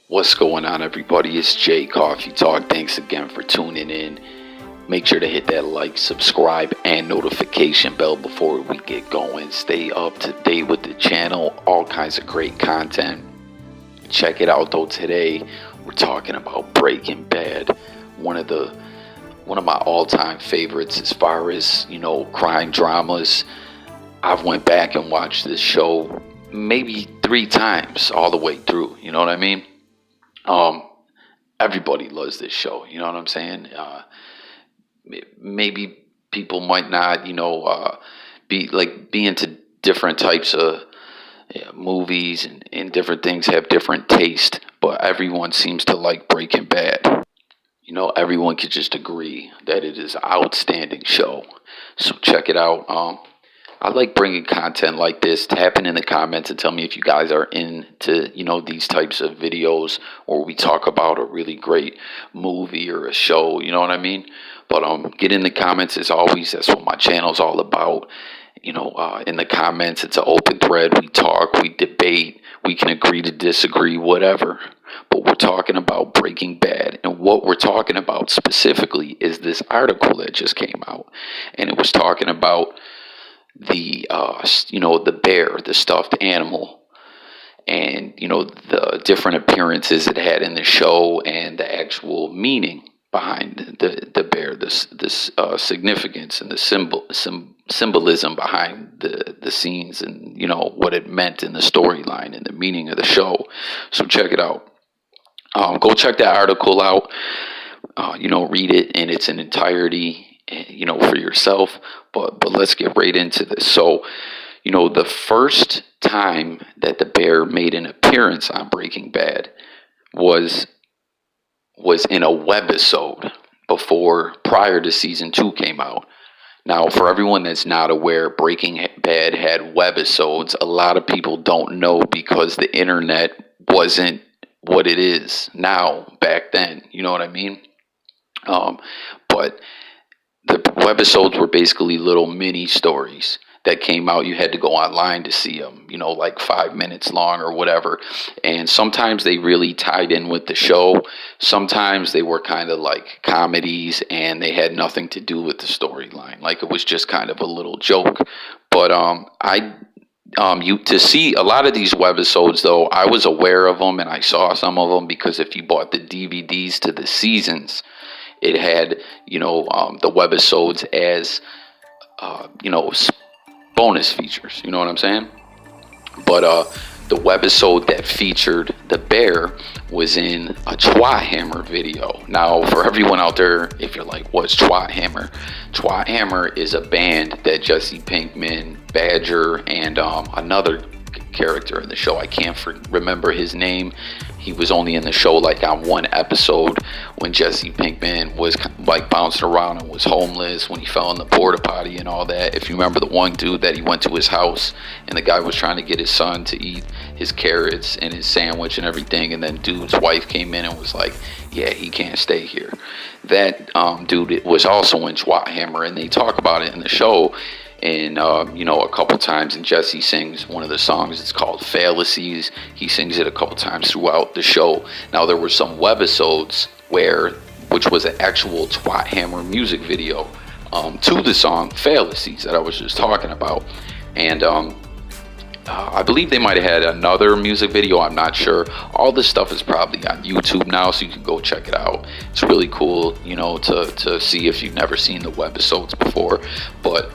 What's going on, everybody? It's Jay Coffee Talk. Thanks again for tuning in. Make sure to hit that like, subscribe, and notification bell before we get going. Stay up to date with the channel. All kinds of great content. Check it out though. Today we're talking about Breaking Bad. One of my all-time favorites as far as, crime dramas. I've went back and watched this show maybe 3 times all the way through. You know what I mean? Everybody loves this show. You know what I'm saying? Maybe people might not, be into different types of movies and different things, have different taste, but everyone seems to like Breaking Bad. Everyone could just agree that it is an outstanding show. So check it out. I like bringing content like this. Tap in the comments and tell me if you guys are into, these types of videos where we talk about a really great movie or a show, you know what I mean? But get in the comments as always. That's what my channel's all about. In the comments, it's an open thread. We talk, we debate, we can agree to disagree, whatever. But we're talking about Breaking Bad. And what we're talking about specifically is this article that just came out. And it was talking about the bear, the stuffed animal, and the different appearances it had in the show, and the actual meaning behind the bear, this significance and the symbolism behind the scenes, and what it meant in the storyline and the meaning of the show. So check it out. Go check that article out. Read it in its entirety, for yourself. But let's get right into this. So, the first time that the bear made an appearance on Breaking Bad was in a webisode prior to season 2 came out. Now, for everyone that's not aware, Breaking Bad had webisodes. A lot of people don't know because the internet wasn't what it is now back then. You know what I mean? But the webisodes were basically little mini stories that came out. You had to go online to see them, like 5 minutes long or whatever. And sometimes they really tied in with the show. Sometimes they were kind of like comedies and they had nothing to do with the storyline. Like it was just kind of a little joke. But to see a lot of these webisodes though, I was aware of them and I saw some of them because if you bought the DVDs to the seasons, it had, the webisodes as, bonus features. You know what I'm saying? But the webisode that featured the bear was in a Twat Hammer video. Now, for everyone out there, if you're like, what's Twat Hammer? Twat Hammer is a band that Jesse Pinkman, Badger, and another character in the show, I can't remember his name. He was only in the show like on one episode when Jesse Pinkman was like bouncing around and was homeless, when he fell in the porta potty and all that. If you remember the one dude that he went to his house and the guy was trying to get his son to eat his carrots and his sandwich and everything, and then dude's wife came in and was like, yeah, he can't stay here. That dude was also in Twat Hammer, and they talk about it in the show. And, a couple times, and Jesse sings one of the songs. It's called Fallacies. He sings it a couple times throughout the show. Now, there were some webisodes which was an actual Twat Hammer music video to the song Fallacies that I was just talking about. And I believe they might have had another music video. I'm not sure. All this stuff is probably on YouTube now, so you can go check it out. It's really cool, to see if you've never seen the webisodes before. But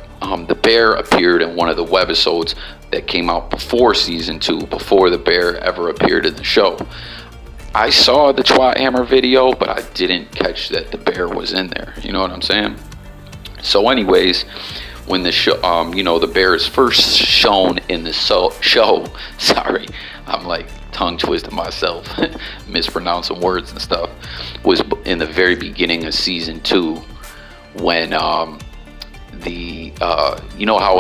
the bear appeared in one of the webisodes that came out before season 2, before the bear ever appeared in the show. I saw the Twat Hammer video, but I didn't catch that the bear was in there. You know what I'm saying? So anyways, when the show, the bear is first shown in the show, sorry, I'm like tongue twisting myself, mispronouncing words and stuff, was in the very beginning of season 2 when, how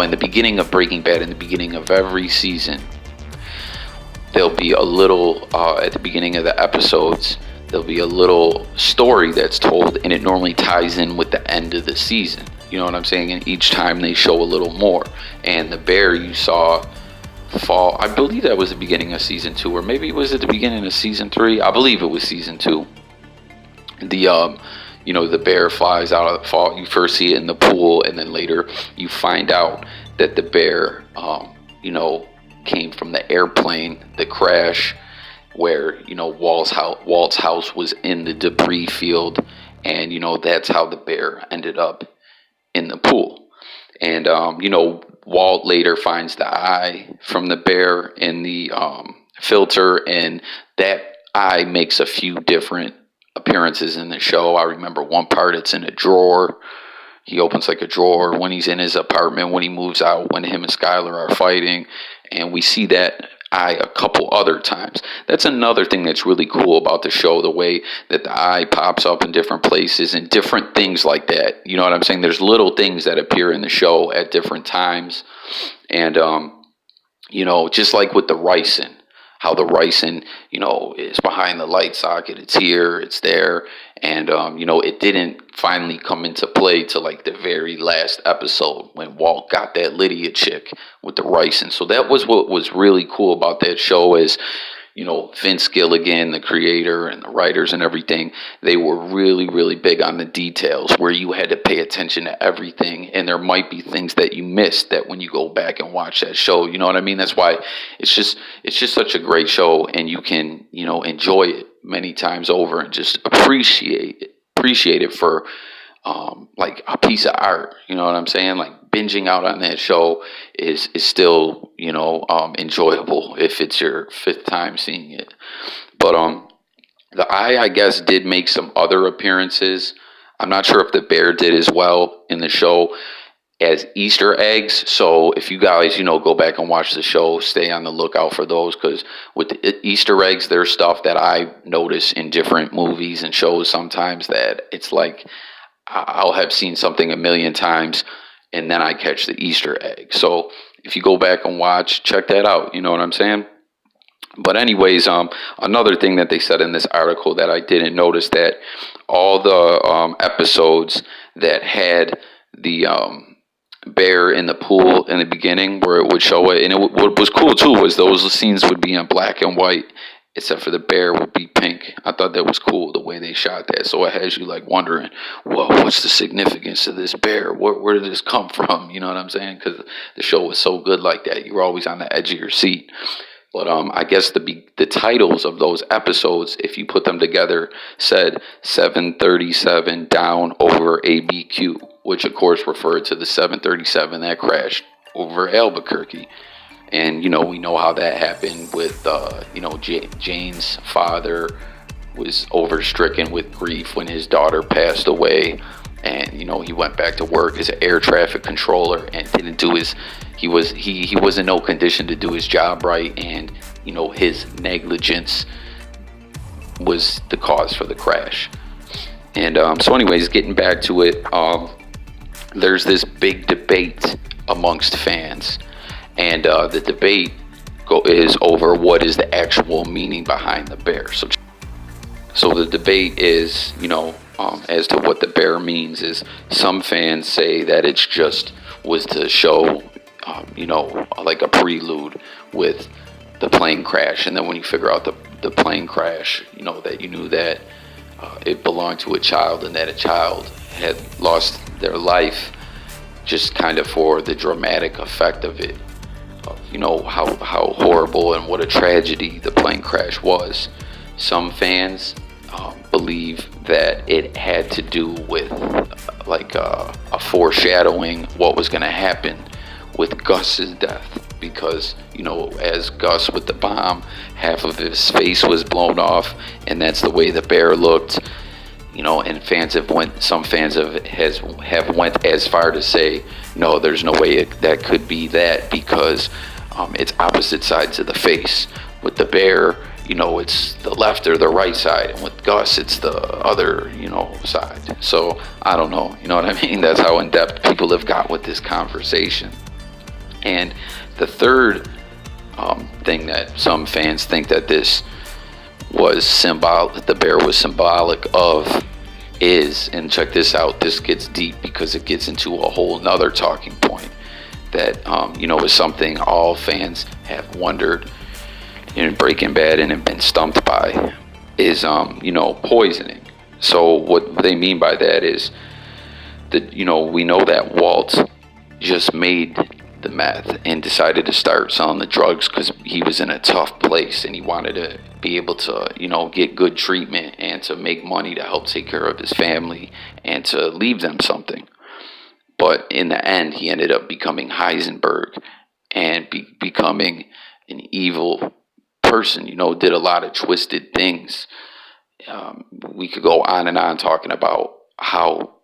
in the beginning of Breaking Bad, in the beginning of every season, there'll be a little, at the beginning of the episodes, there'll be a little story that's told, and it normally ties in with the end of the season. You know what I'm saying? And each time they show a little more. And the bear you saw fall. I believe that was the beginning of season 2, or maybe it was at the beginning of season 3. I believe it was season 2. The the bear flies out of the fall. You first see it in the pool, and then later you find out that the bear came from the airplane, the crash, where Walt's house was in the debris field, and that's how the bear ended up in the pool. And Walt later finds the eye from the bear in the filter, and that eye makes a few different appearances in the show. I remember one part, it's in a drawer. He opens like a drawer when he's in his apartment, when he moves out, when him and Skyler are fighting, and we see that eye a couple other times. That's another thing that's really cool about the show, the way that the eye pops up in different places and different things like that. You know what I'm saying? There's little things that appear in the show at different times. And just like with the ricin, how the ricin is behind the light socket, it's here, it's there, and it didn't finally come into play till like the very last episode when Walt got that Lydia chick with the ricin. So that was what was really cool about that show, is Vince Gilligan, the creator, and the writers and everything, they were really, really big on the details, where you had to pay attention to everything, and there might be things that you missed that when you go back and watch that show, you know what I mean? That's why it's just such a great show, and you can enjoy it many times over and just appreciate it for like a piece of art. You know what I'm saying? Like, binging out on that show is still enjoyable if it's your fifth time seeing it. But the eye, I guess, did make some other appearances. I'm not sure if the bear did as well in the show as Easter eggs. So if you guys go back and watch the show, stay on the lookout for those, because with the Easter eggs, there's stuff that I notice in different movies and shows sometimes that it's like I'll have seen something a million times, and then I catch the Easter egg. So if you go back and watch, check that out. You know what I'm saying? But anyways, another thing that they said in this article that I didn't notice, that all the episodes that had the bear in the pool in the beginning, where it would show it, and what was cool too was those scenes would be in black and white, except for the bear would be pink. I thought that was cool, the way they shot that. So it has you like wondering, well, what's the significance of this bear? Where did this come from? You know what I'm saying? Because the show was so good like that. You were always on the edge of your seat. But I guess the titles of those episodes, if you put them together, said 737 down over ABQ, which of course referred to the 737 that crashed over Albuquerque. And, we know how that happened with, Jane's father was overstricken with grief when his daughter passed away. And, he went back to work as an air traffic controller and didn't do he was in no condition to do his job right. And, his negligence was the cause for the crash. And so anyways, getting back to it, there's this big debate amongst fans. And the debate is over what is the actual meaning behind the bear. So the debate is, as to what the bear means, is some fans say that it's just was to show, like a prelude with the plane crash. And then when you figure out the plane crash, that you knew that it belonged to a child, and that a child had lost their life, just kind of for the dramatic effect of it. How horrible and what a tragedy the plane crash was. Some fans believe that it had to do with like a foreshadowing what was going to happen with Gus's death, because as Gus with the bomb, half of his face was blown off, and that's the way the bear looked. And some fans have went as far to say, no, there's no way that could be that, because it's opposite sides of the face. With the bear, it's the left or the right side, and with Gus, it's the other, side. So I don't know, you know what I mean? That's how in depth people have got with this conversation. And the third thing that some fans think that this was symbolic, the bear was symbolic of, is, and check this out, this gets deep because it gets into a whole nother talking point, that is something all fans have wondered in Breaking Bad and have been stumped by, is poisoning. So what they mean by that is that we know that Walt just made the meth and decided to start selling the drugs because he was in a tough place and he wanted to be able to get good treatment and to make money to help take care of his family and to leave them something. But in the end, he ended up becoming Heisenberg and becoming an evil person, did a lot of twisted things. We could go on and on talking about how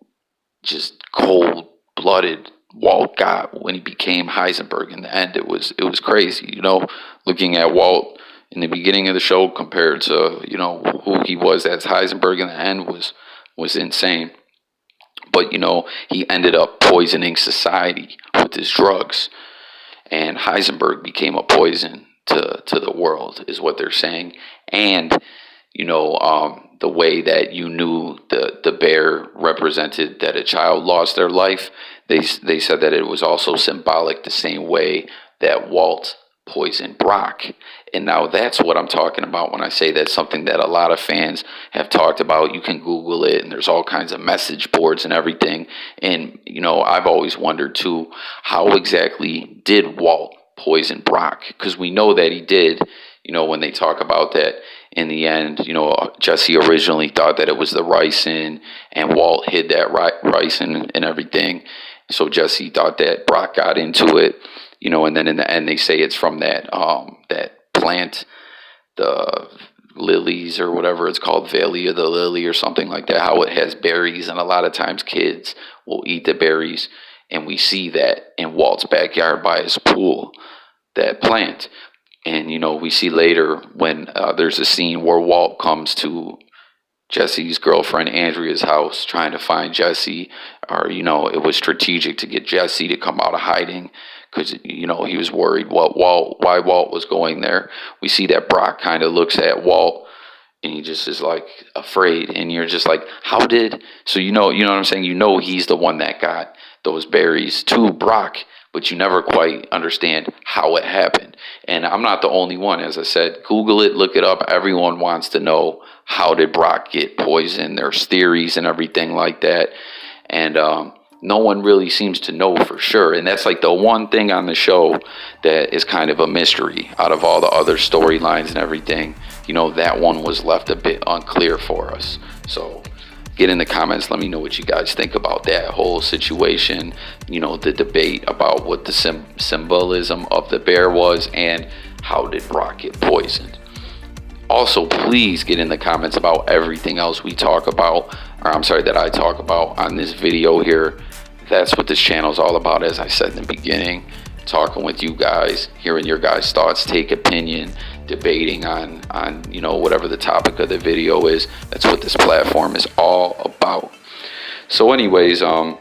just cold-blooded Walt got when he became Heisenberg. In the end, it was crazy, looking at Walt in the beginning of the show compared to, who he was as Heisenberg in the end was insane. But, he ended up poisoning society with his drugs. And Heisenberg became a poison to the world, is what they're saying. And, the way that you knew the bear represented that a child lost their life, they said that it was also symbolic the same way that Walt poisoned Brock. And now that's what I'm talking about when I say that's something that a lot of fans have talked about. You can Google it, and there's all kinds of message boards and everything. And, I've always wondered, too, how exactly did Walt poison Brock? Because we know that he did, when they talk about that in the end, Jesse originally thought that it was the ricin, and Walt hid that ricin and everything. So Jesse thought that Brock got into it, and then in the end they say it's from that plant, the lilies or whatever it's called, Valley of the Lily or something like that, how it has berries, and a lot of times kids will eat the berries, and we see that in Walt's backyard by his pool, that plant. And, we see later when there's a scene where Walt comes to Jesse's girlfriend Andrea's house trying to find Jesse, or, it was strategic to get Jesse to come out of hiding because, he was worried why Walt was going there. We see that Brock kind of looks at Walt and he just is like afraid. And you're just like, so you know what I'm saying? He's the one that got those berries to Brock, but you never quite understand how it happened. And I'm not the only one. As I said, Google it, look it up. Everyone wants to know, how did Brock get poisoned? There's theories and everything like that. And no one really seems to know for sure. And that's like the one thing on the show that is kind of a mystery out of all the other storylines and everything. That one was left a bit unclear for us. So get in the comments. Let me know what you guys think about that whole situation. The debate about what the symbolism of the bear was and how did Brock get poisoned. Also, please get in the comments about everything else we talk about, that I talk about on this video here. That's what this channel is all about, as I said in the beginning. Talking with you guys, hearing your guys' thoughts, take opinion, debating on whatever the topic of the video is. That's what this platform is all about. So anyways, the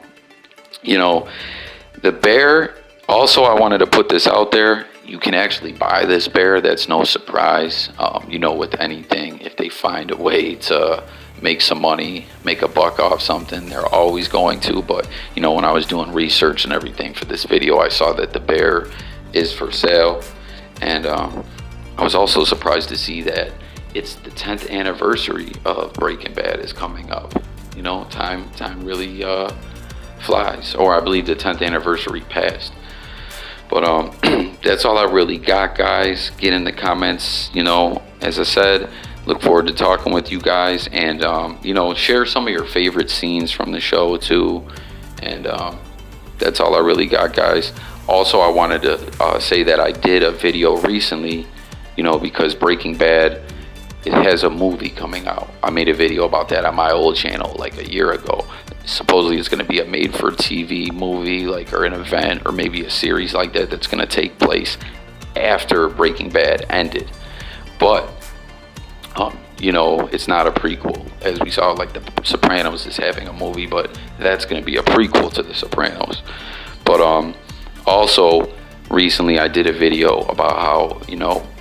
bear, also I wanted to put this out there. You can actually buy this bear. That's no surprise. With anything, if they find a way to make some money, make a buck off something, they're always going to. But when I was doing research and everything for this video, I saw that the bear is for sale. And I was also surprised to see that it's the 10th anniversary of Breaking Bad is coming up. Time really flies. Or I believe the 10th anniversary passed. But that's all I really got, guys. Get in the comments. As I said, look forward to talking with you guys. And, share some of your favorite scenes from the show, too. And that's all I really got, guys. Also, I wanted to say that I did a video recently, because Breaking Bad, it has a movie coming out. I made a video about that on my old channel like a year ago. Supposedly it's going to be a made-for-TV movie, or an event, or maybe a series like that that's going to take place after Breaking Bad ended. But, it's not a prequel. As we saw, like The Sopranos is having a movie, but that's going to be a prequel to The Sopranos. But also, recently I did a video about how,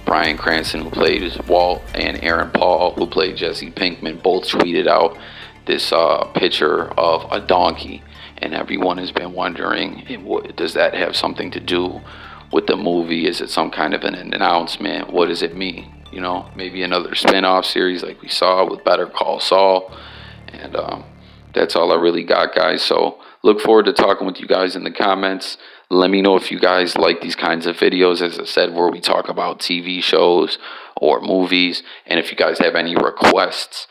Bryan Cranston, who played Walt, and Aaron Paul, who played Jesse Pinkman, both tweeted out this picture of a donkey, and everyone has been wondering, does that have something to do with the movie? Is it some kind of an announcement? What does it mean? You know, maybe another spin-off series like we saw with Better Call Saul. And that's all I really got, guys. So look forward to talking with you guys in the comments. Let me know if you guys like these kinds of videos, as I said, where we talk about TV shows or movies. And if you guys have any requests,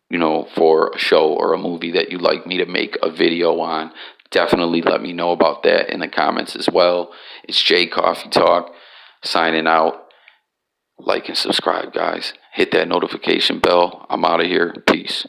you know, for a show or a movie that you'd like me to make a video on, definitely let me know about that in the comments as well. It's Jay Coffee Talk signing out. Like and subscribe, guys. Hit that notification bell. I'm out of here. Peace.